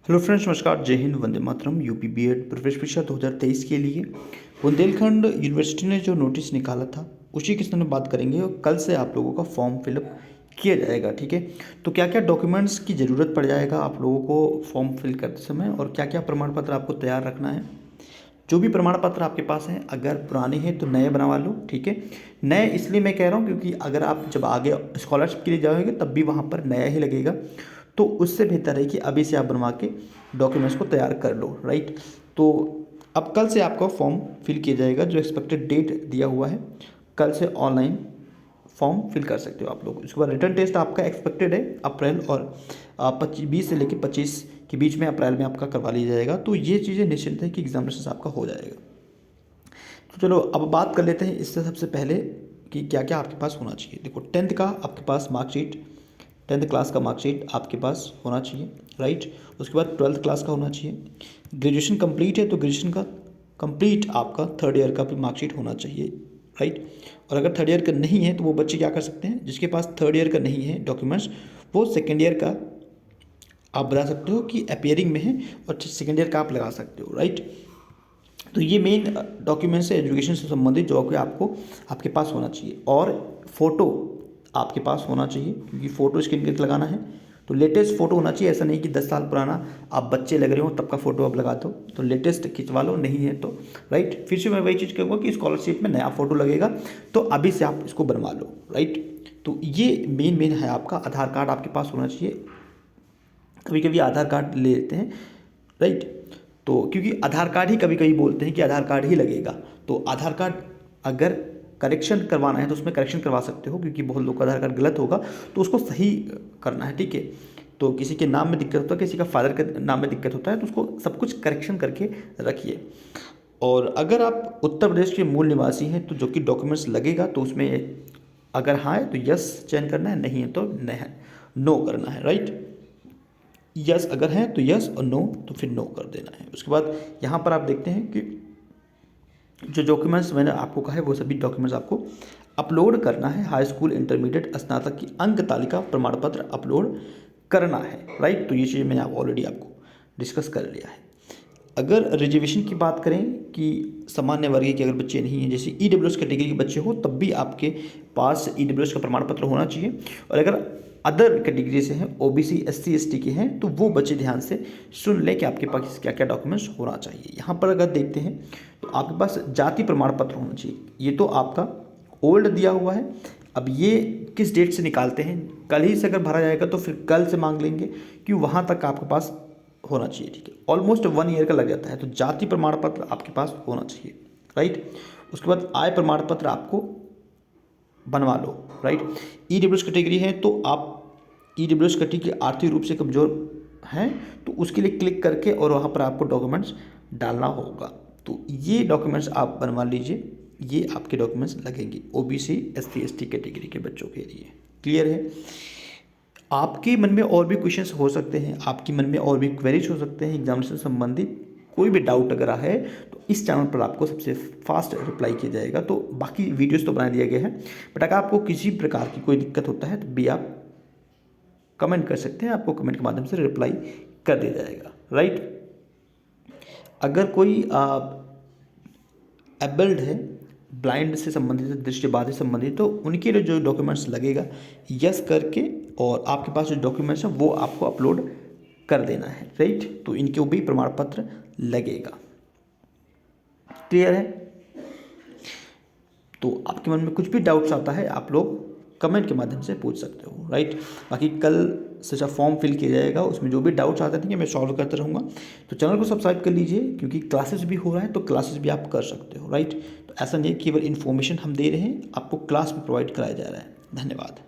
Hello friends, नमस्कार, जय Hind, Vande Mataram. UP BEd प्रवेश परीक्षा 2023 के लिए बुंदेलखंड यूनिवर्सिटी ने जो नोटिस निकाला था उसी के संबंध में बात करेंगे। और कल से आप लोगों का फॉर्म फिलअप किया जाएगा, ठीक है। तो क्या क्या डॉक्यूमेंट्स की ज़रूरत पड़ जाएगा आप लोगों को फॉर्म फिल करते समय, और क्या क्या प्रमाण पत्र आपको तैयार रखना है। जो भी प्रमाण पत्र आपके पास हैं, अगर पुराने हैं तो नए बनवा लो, ठीक है। नए इसलिए मैं कह रहा हूँ क्योंकि अगर आप जब आगे स्कॉलरशिप के लिए जाओगे तब भी वहाँ पर नया ही लगेगा, तो उससे बेहतर है कि अभी से आप बनवा के डॉक्यूमेंट्स को तैयार कर लो, राइट। तो अब कल से आपका फॉर्म फिल किया जाएगा, जो एक्सपेक्टेड डेट दिया हुआ है कल से ऑनलाइन फॉर्म फिल कर सकते हो आप लोग। उसके बाद रिटर्न टेस्ट आपका एक्सपेक्टेड है अप्रैल और 20 से लेकर 25 के बीच में, अप्रैल में आपका करवा लिया जाएगा। तो ये चीज़ें निश्चित है कि एग्जामिनेशन आपका हो जाएगा। तो चलो अब बात कर लेते हैं इससे सबसे पहले कि क्या क्या आपके पास होना चाहिए। देखो, 10th का आपके पास मार्कशीट, 10th क्लास का मार्कशीट आपके पास होना चाहिए, राइट। उसके बाद 12th क्लास का होना चाहिए। ग्रेजुएशन कंप्लीट है तो ग्रेजुएशन का कंप्लीट आपका 3rd ईयर का भी मार्कशीट होना चाहिए, राइट। और अगर 3rd ईयर का नहीं है तो वो बच्चे क्या कर सकते हैं, जिसके पास 3rd ईयर का नहीं है डॉक्यूमेंट्स, वो 2nd ईयर का आप बता सकते हो कि अपियरिंग में है, और 2nd ईयर का आप लगा सकते हो, राइट। तो ये मेन डॉक्यूमेंट्स है एजुकेशन से संबंधित, जो कि आपको आपके पास होना चाहिए। और फोटो आपके पास होना चाहिए, क्योंकि फ़ोटो स्क्रीन के लगाना है तो लेटेस्ट फ़ोटो होना चाहिए। ऐसा नहीं कि 10 साल पुराना आप बच्चे लग रहे हो तब का फ़ोटो आप लगा दो, तो लेटेस्ट खिंचवा लो, नहीं है तो, राइट। फिर से मैं वही चीज़ कहूँगा कि स्कॉलरशिप में नया फ़ोटो लगेगा, तो अभी से आप इसको बनवा लो, राइट। तो ये मेन है आपका। आधार कार्ड आपके पास होना चाहिए। कभी कभी आधार कार्ड ले लेते हैं, राइट। तो क्योंकि आधार कार्ड ही कभी कभी बोलते हैं कि आधार कार्ड ही लगेगा, तो आधार कार्ड अगर करेक्शन करवाना है तो उसमें करेक्शन करवा सकते हो, क्योंकि बहुत लोग का आधार कार्ड गलत होगा तो उसको सही करना है, ठीक है। तो किसी के नाम में दिक्कत होता है, किसी का फादर के नाम में दिक्कत होता है, तो उसको सब कुछ करेक्शन करके रखिए। और अगर आप उत्तर प्रदेश के मूल निवासी हैं तो जो कि डॉक्यूमेंट्स लगेगा, तो उसमें अगर हाँ है तो यस चयन करना है, नहीं है तो नो करना है, राइट। यस अगर है तो यस, और नो तो फिर नो कर देना है। उसके बाद यहाँ पर आप देखते हैं कि जो डॉक्यूमेंट्स मैंने आपको कहा है वो सभी डॉक्यूमेंट्स आपको अपलोड करना है। हाई स्कूल, इंटरमीडिएट, स्नातक की अंक तालिका प्रमाण पत्र अपलोड करना है, राइट। तो ये चीज़ मैंने ऑलरेडी आपको डिस्कस कर लिया है। अगर रिजर्वेशन की बात करें कि सामान्य वर्गीय के अगर बच्चे नहीं हैं, जैसे ईडब्ल्यूएस कैटेगरी के बच्चे हो, तब भी आपके पास ईडब्ल्यूएस का प्रमाण पत्र होना चाहिए। और अगर अदर कैटेगरी से हैं, ओबीसी, एससी, एसटी के हैं, तो वो बच्चे ध्यान से सुन लें कि आपके पास क्या क्या डॉक्यूमेंट्स होना चाहिए। यहाँ पर अगर देखते हैं तो आपके पास जाति प्रमाण पत्र होना चाहिए। ये तो आपका ओल्ड दिया हुआ है। अब ये किस डेट से निकालते हैं, कल ही से अगर भरा जाएगा तो फिर कल से मांग लेंगे, कि वहाँ तक आपके पास होना चाहिए, ठीक है। ऑलमोस्ट 1 ईयर का लग जाता है, तो जाति प्रमाण पत्र आपके पास होना चाहिए, राइट। उसके बाद आय प्रमाण पत्र आपको बनवा लो, राइट। ईडब्ल्यूएस कैटेगरी है तो आप ईडब्ल्यूएस कैटेगरी आर्थिक रूप से कमजोर हैं तो उसके लिए क्लिक करके और वहाँ पर आपको डॉक्यूमेंट्स डालना होगा। तो ये डॉक्यूमेंट्स आप बनवा लीजिए, ये आपके डॉक्यूमेंट्स लगेंगे ओबीसी, एससी, एसटी कैटेगरी के बच्चों के लिए। क्लियर है। आपके मन में और भी क्वेश्चंस हो सकते हैं, आपके मन में और भी क्वेरीज हो सकते हैं एग्जामिनेशन से संबंधित। कोई भी डाउट अगर है तो इस चैनल पर आपको सबसे फास्ट रिप्लाई किया जाएगा। तो बाकी वीडियोस तो बना दिया गया है, बट अगर आपको किसी प्रकार की कोई दिक्कत होता है तो भी आप कमेंट कर सकते हैं, आपको कमेंट के माध्यम से रिप्लाई कर दिया जाएगा, राइट। अगर कोई एबल्ड है, ब्लाइंड से संबंधित, दृष्टिबाधित से संबंधित, तो उनके लिए जो डॉक्यूमेंट्स लगेगा यस करके, और आपके पास जो डॉक्यूमेंट्स हैं वो आपको अपलोड कर देना है, राइट। तो इनके भी प्रमाण पत्र लगेगा। क्लियर है। तो आपके मन में कुछ भी डाउट्स आता है आप लोग कमेंट के माध्यम से पूछ सकते हो, राइट। बाकी कल से जब फॉर्म फिल किया जाएगा उसमें जो भी डाउट्स आते थे मैं सॉल्व करता रहूँगा। तो चैनल को सब्सक्राइब कर लीजिए, क्योंकि क्लासेस भी हो रहा है तो क्लासेस भी आप कर सकते हो, राइट। तो ऐसा नहीं केवल इन्फॉर्मेशन हम दे रहे हैं, आपको क्लास भी प्रोवाइड कराया जा रहा है। धन्यवाद।